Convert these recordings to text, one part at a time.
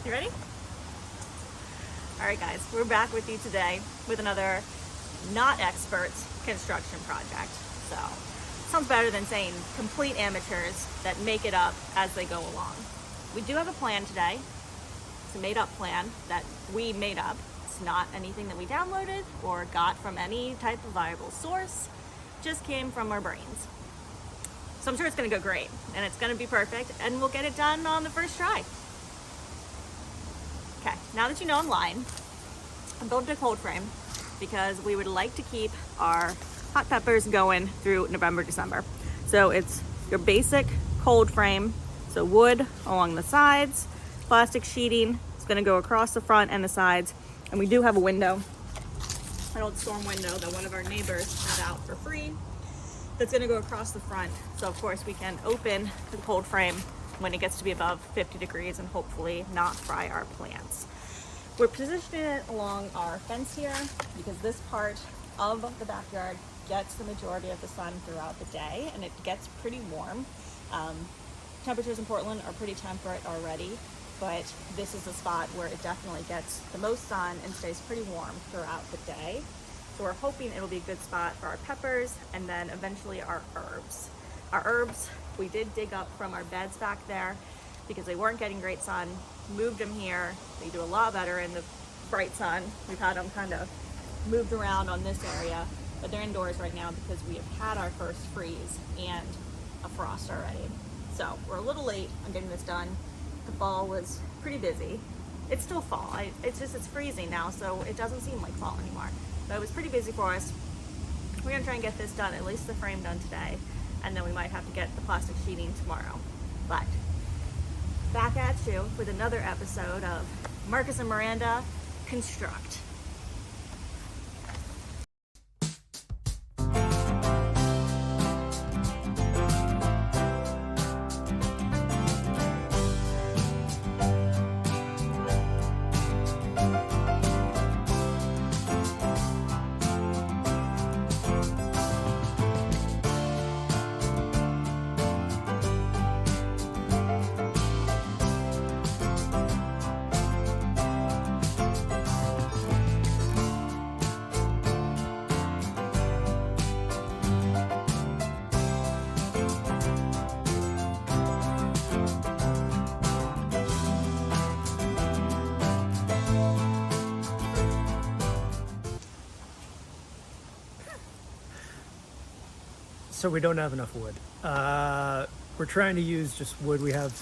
You ready? All right, guys, we're back with you today with another not expert construction project. So, sounds better than saying complete amateurs that make it up as they go along. We do have a plan today. It's a made-up plan that we made up. It's not anything that we downloaded or got from any type of viable source. Just came from our brains. So I'm sure it's gonna go great and it's gonna be perfect and we'll get it done on the first try. Okay, now that you know I'm lying, I'm building a cold frame because we would like to keep our hot peppers going through November, December. So it's your basic cold frame. So wood along the sides, plastic sheeting. It's gonna go across the front and the sides. And we do have a window, an old storm window that one of our neighbors had out for free. That's gonna go across the front. So of course we can open the cold frame when it gets to be above 50 degrees and hopefully not fry our plants. We're positioning it along our fence here because this part of the backyard gets the majority of the sun throughout the day and it gets pretty warm. Temperatures in Portland are pretty temperate already, but this is a spot where it definitely gets the most sun and stays pretty warm throughout the day. So we're hoping it'll be a good spot for our peppers and then eventually our herbs. Our herbs, we did dig up from our beds back there because they weren't getting great sun, moved them here. They do a lot better in the bright sun. We've had them kind of moved around on this area, but they're indoors right now because we have had our first freeze and a frost already. So we're a little late on getting this done. The fall was pretty busy. It's still fall. It's freezing now, so it doesn't seem like fall anymore. But it was pretty busy for us. We're gonna try and get this done, at least the frame done today, and then we might have to get the plastic sheeting tomorrow. But back at you with another episode of Marcus and Miranda Construct. So we don't have enough wood. We're trying to use just wood we have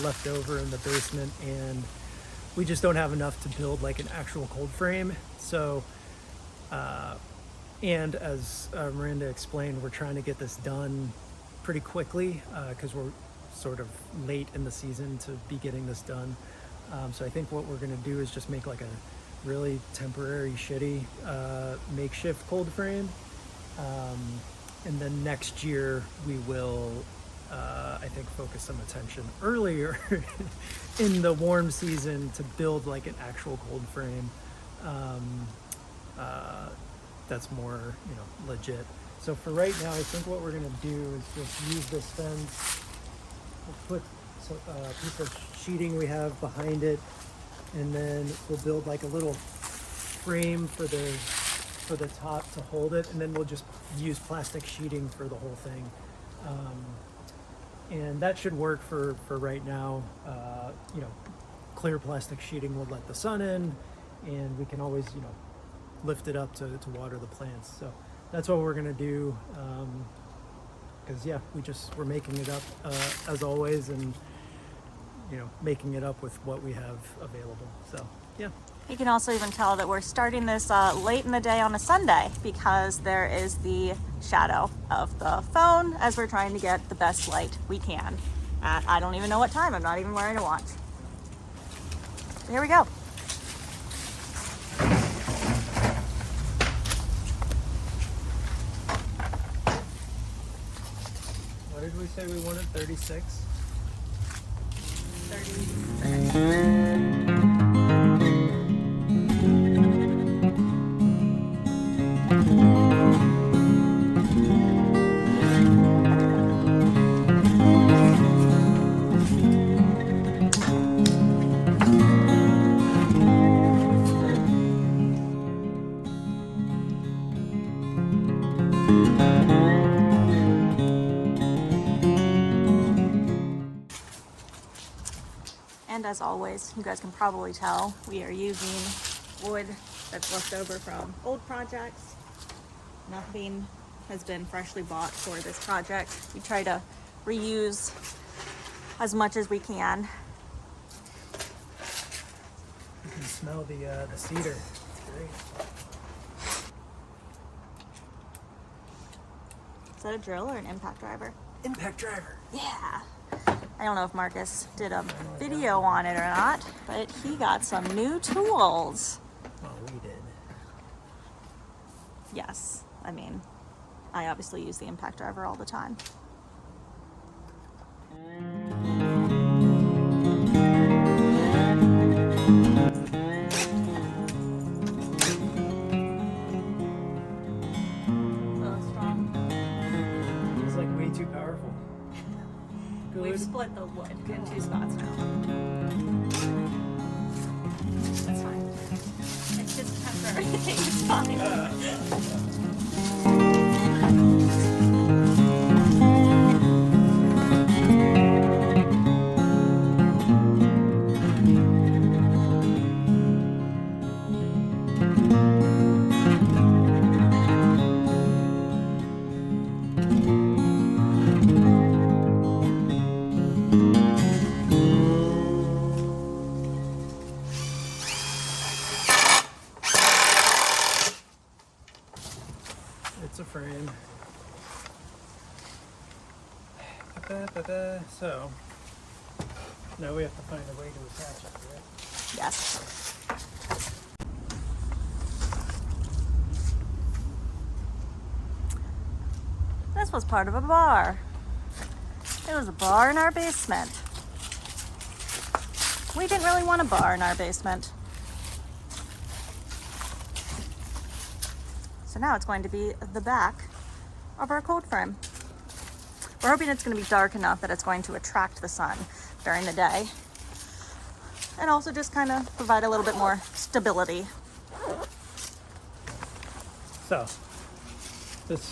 left over in the basement, and we just don't have enough to build like an actual cold frame. So, and as Miranda explained, we're trying to get this done pretty quickly because we're sort of late in the season to be getting this done. So I think what we're gonna do is just make like a really temporary, shitty makeshift cold frame. And then next year we will, I think, focus some attention earlier in the warm season to build like an actual cold frame that's more, legit. So for right now, I think what we're gonna do is just use this fence. We'll put a piece of sheeting we have behind it, and then we'll build like a little frame for the top to hold it, and then we'll just use plastic sheeting for the whole thing, and that should work for right now. Clear plastic sheeting will let the sun in, and we can always lift it up to water the plants. So that's what we're gonna do, because we're making it up as always, and making it up with what we have available. So yeah. You can also even tell that we're starting this late in the day on a Sunday because there is the shadow of the phone as we're trying to get the best light we can. I don't even know what time. I'm not even wearing a watch. So here we go. What did we say we wanted? 36? 30. And as always, you guys can probably tell, we are using wood that's left over from old projects. Nothing has been freshly bought for this project. We try to reuse as much as we can. You can smell the cedar. It's great. Is that a drill or an impact driver? Impact driver. Yeah. I don't know if Marcus did a video on it or not, but he got some new tools. Well, we did. Yes, I mean, I obviously use the impact driver all the time. It's like way too powerful. Good. We've split the wood in 2 spots now. That's fine. It's just temporary. It's fine. It's a frame. So now we have to find a way to attach it, right? Yes. This was part of a bar. It was a bar in our basement. We didn't really want a bar in our basement. So now it's going to be the back of our cold frame. We're hoping it's going to be dark enough that it's going to attract the sun during the day. And also just kind of provide a little bit more stability. So this,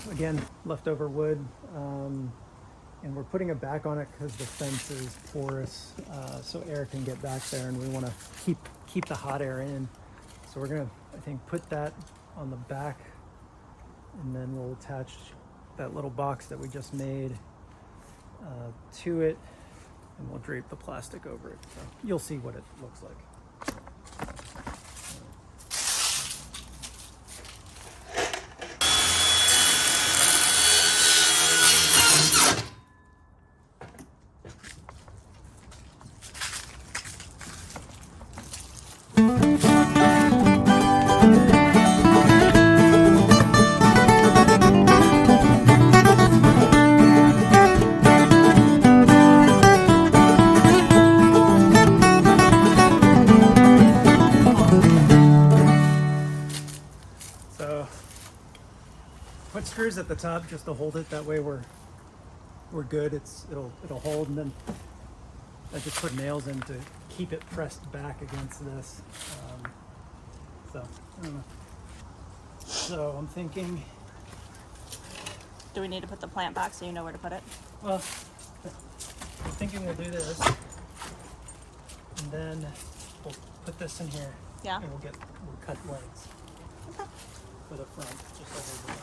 again, leftover wood. And we're putting a back on it because the fence is porous, so air can get back there, and we want to keep the hot air in. So we're gonna, I think, put that on the back, and then we'll attach that little box that we just made to it, and we'll drape the plastic over it. So you'll see what it looks like. Put screws at the top just to hold it. That way we're good. It'll hold, and then I just put nails in to keep it pressed back against this. I don't know. So I'm thinking. Do we need to put the plant back so you know where to put it? Well, I'm thinking we'll do this, and then we'll put this in here. Yeah. And we'll cut legs. Okay. For the front, just like we did.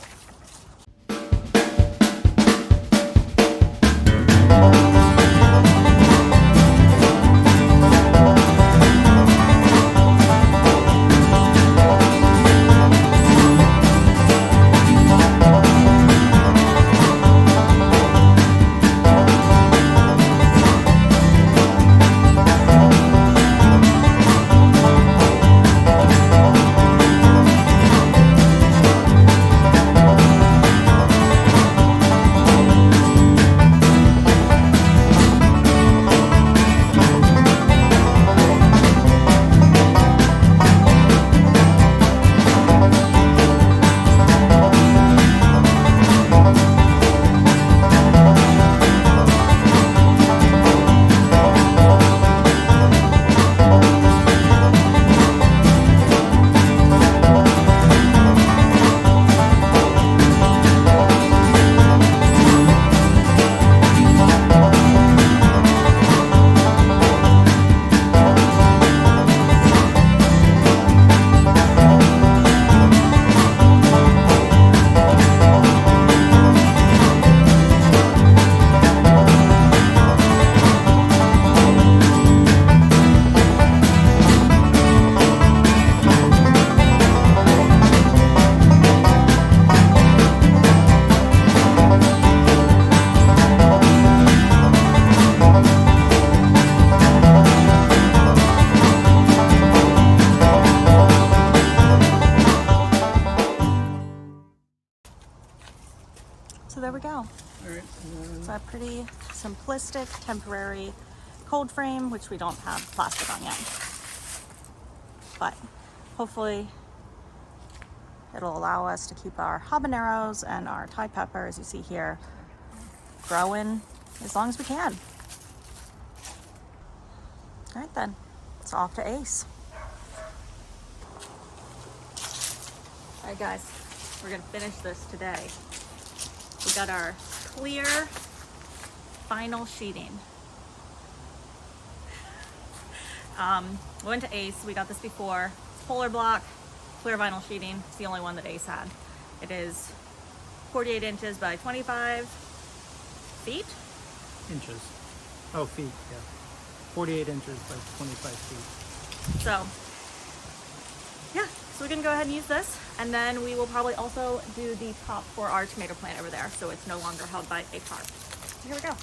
pretty simplistic temporary cold frame, which we don't have plastic on yet. But hopefully it'll allow us to keep our habaneros and our Thai pepper, as you see here, growing as long as we can. All right then, it's off to Ace. All right guys, we're gonna finish this today. We got our clear final sheeting. We went to Ace, we got this before. It's Polar Block, clear vinyl sheeting. It's the only one that Ace had. It is 48 inches by 25 feet. Inches. Oh, feet, yeah. 48 inches by 25 feet. So, yeah, so we can go ahead and use this. And then we will probably also do the top for our tomato plant over there, so it's no longer held by a tarp. Here we go.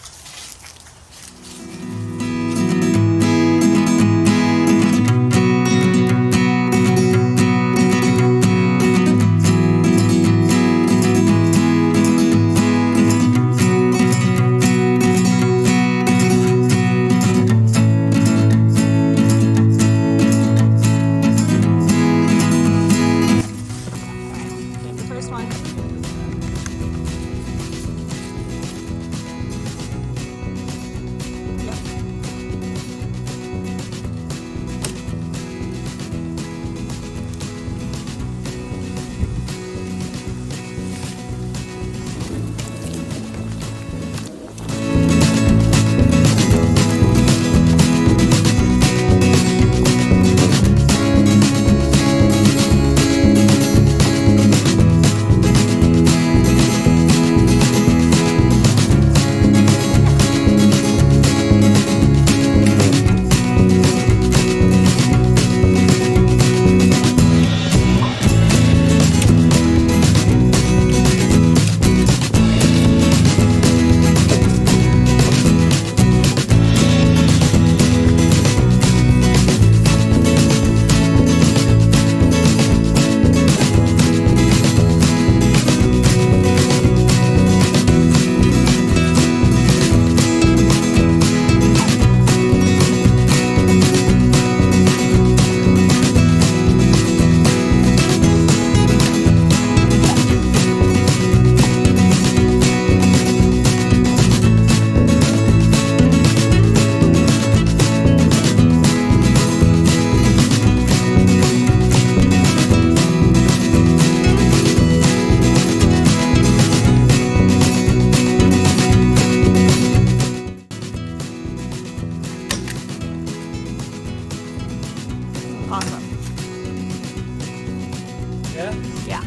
Awesome. Yeah? Yeah.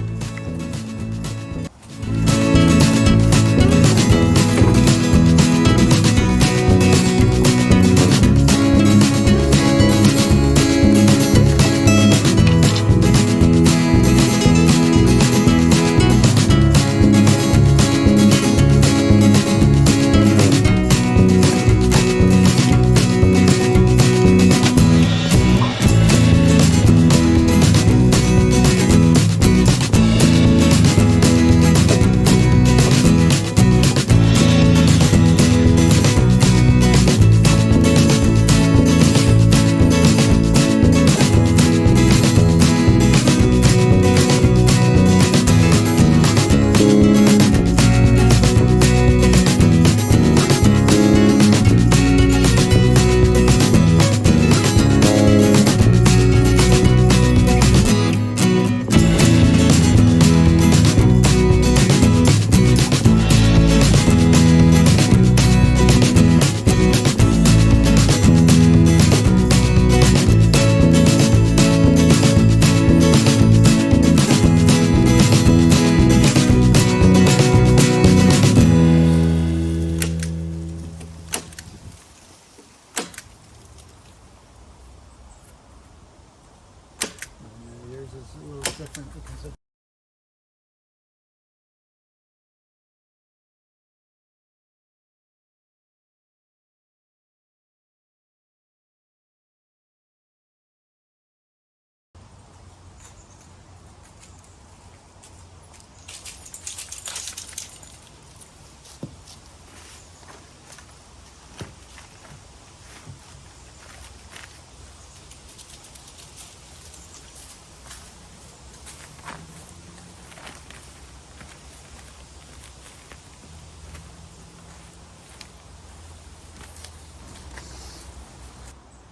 Yours is a little different because of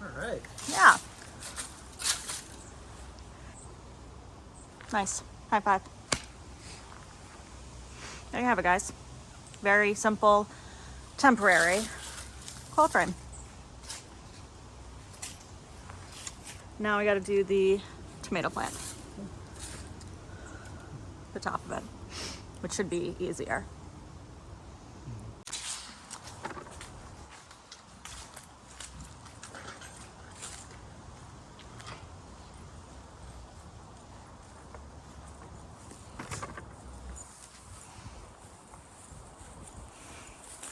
All right. Yeah. Nice. High five. There you have it, guys. Very simple, temporary cold frame. Now we got to do the tomato plant. The top of it, which should be easier.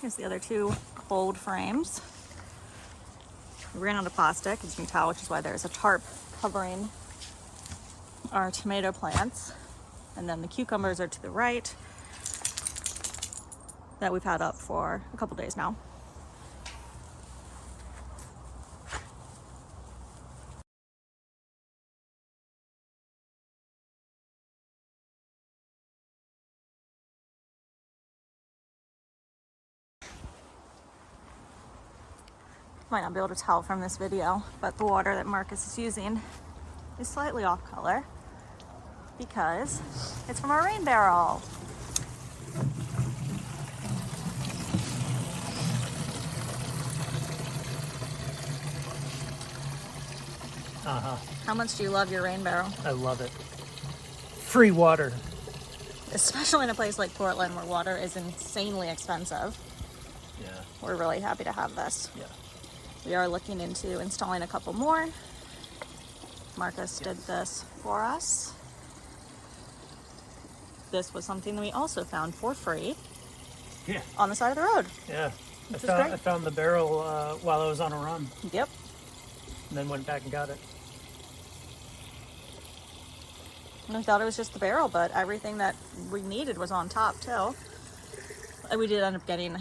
Here's the other two cold frames. We ran out of plastic, as you can tell, which is why there's a tarp covering our tomato plants. And then the cucumbers are to the right that we've had up for a couple days now. Might not be able to tell from this video, but the water that Marcus is using is slightly off color because it's from our rain barrel. How much do you love your rain barrel? I love it. Free water. Especially in a place like Portland where water is insanely expensive. Yeah. We're really happy to have this. Yeah. We are looking into installing a couple more. Marcus did this for us. This was something that we also found for free. Yeah. On the side of the road. Yeah. Which is great. I found the barrel while I was on a run. Yep. And then went back and got it. And I thought it was just the barrel, but everything that we needed was on top too. And we did end up getting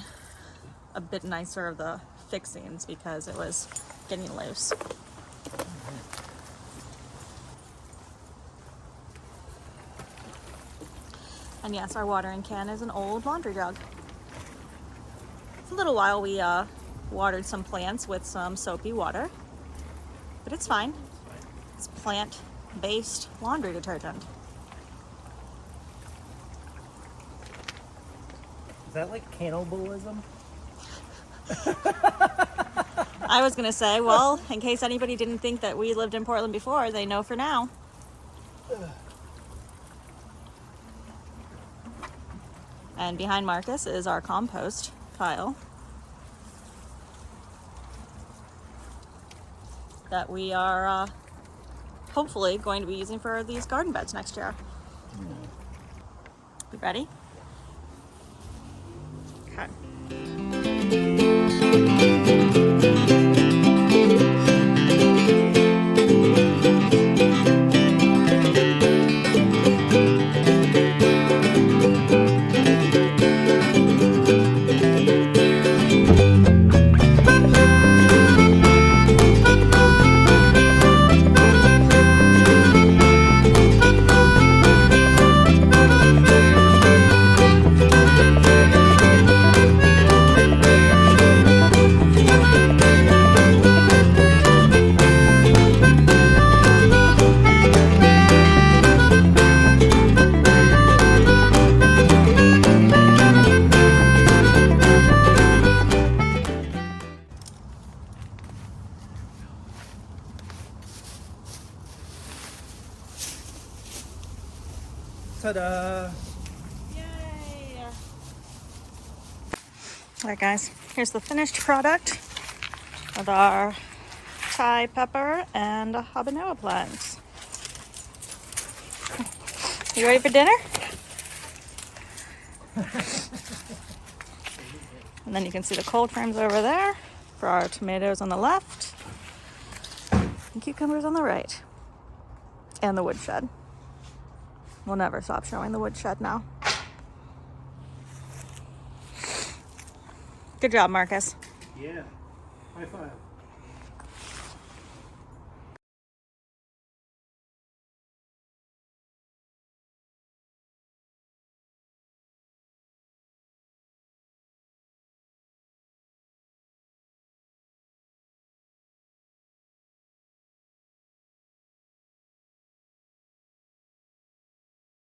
a bit nicer of the fixings because it was getting loose. And yes, our watering can is an old laundry jug. For a little while we watered some plants with some soapy water, but it's fine. It's plant-based laundry detergent. Is that like cannibalism? I was gonna say, well, in case anybody didn't think that we lived in Portland before, they know for now. And behind Marcus is our compost pile that we are hopefully going to be using for these garden beds next year. You ready? Okay. Ta-da! Yay! Alright guys, here's the finished product of our Thai pepper and habanero plants. You ready for dinner? And then you can see the cold frames over there for our tomatoes on the left and cucumbers on the right. And the woodshed. We'll never stop showing the woodshed now. Good job, Marcus. Yeah. High five.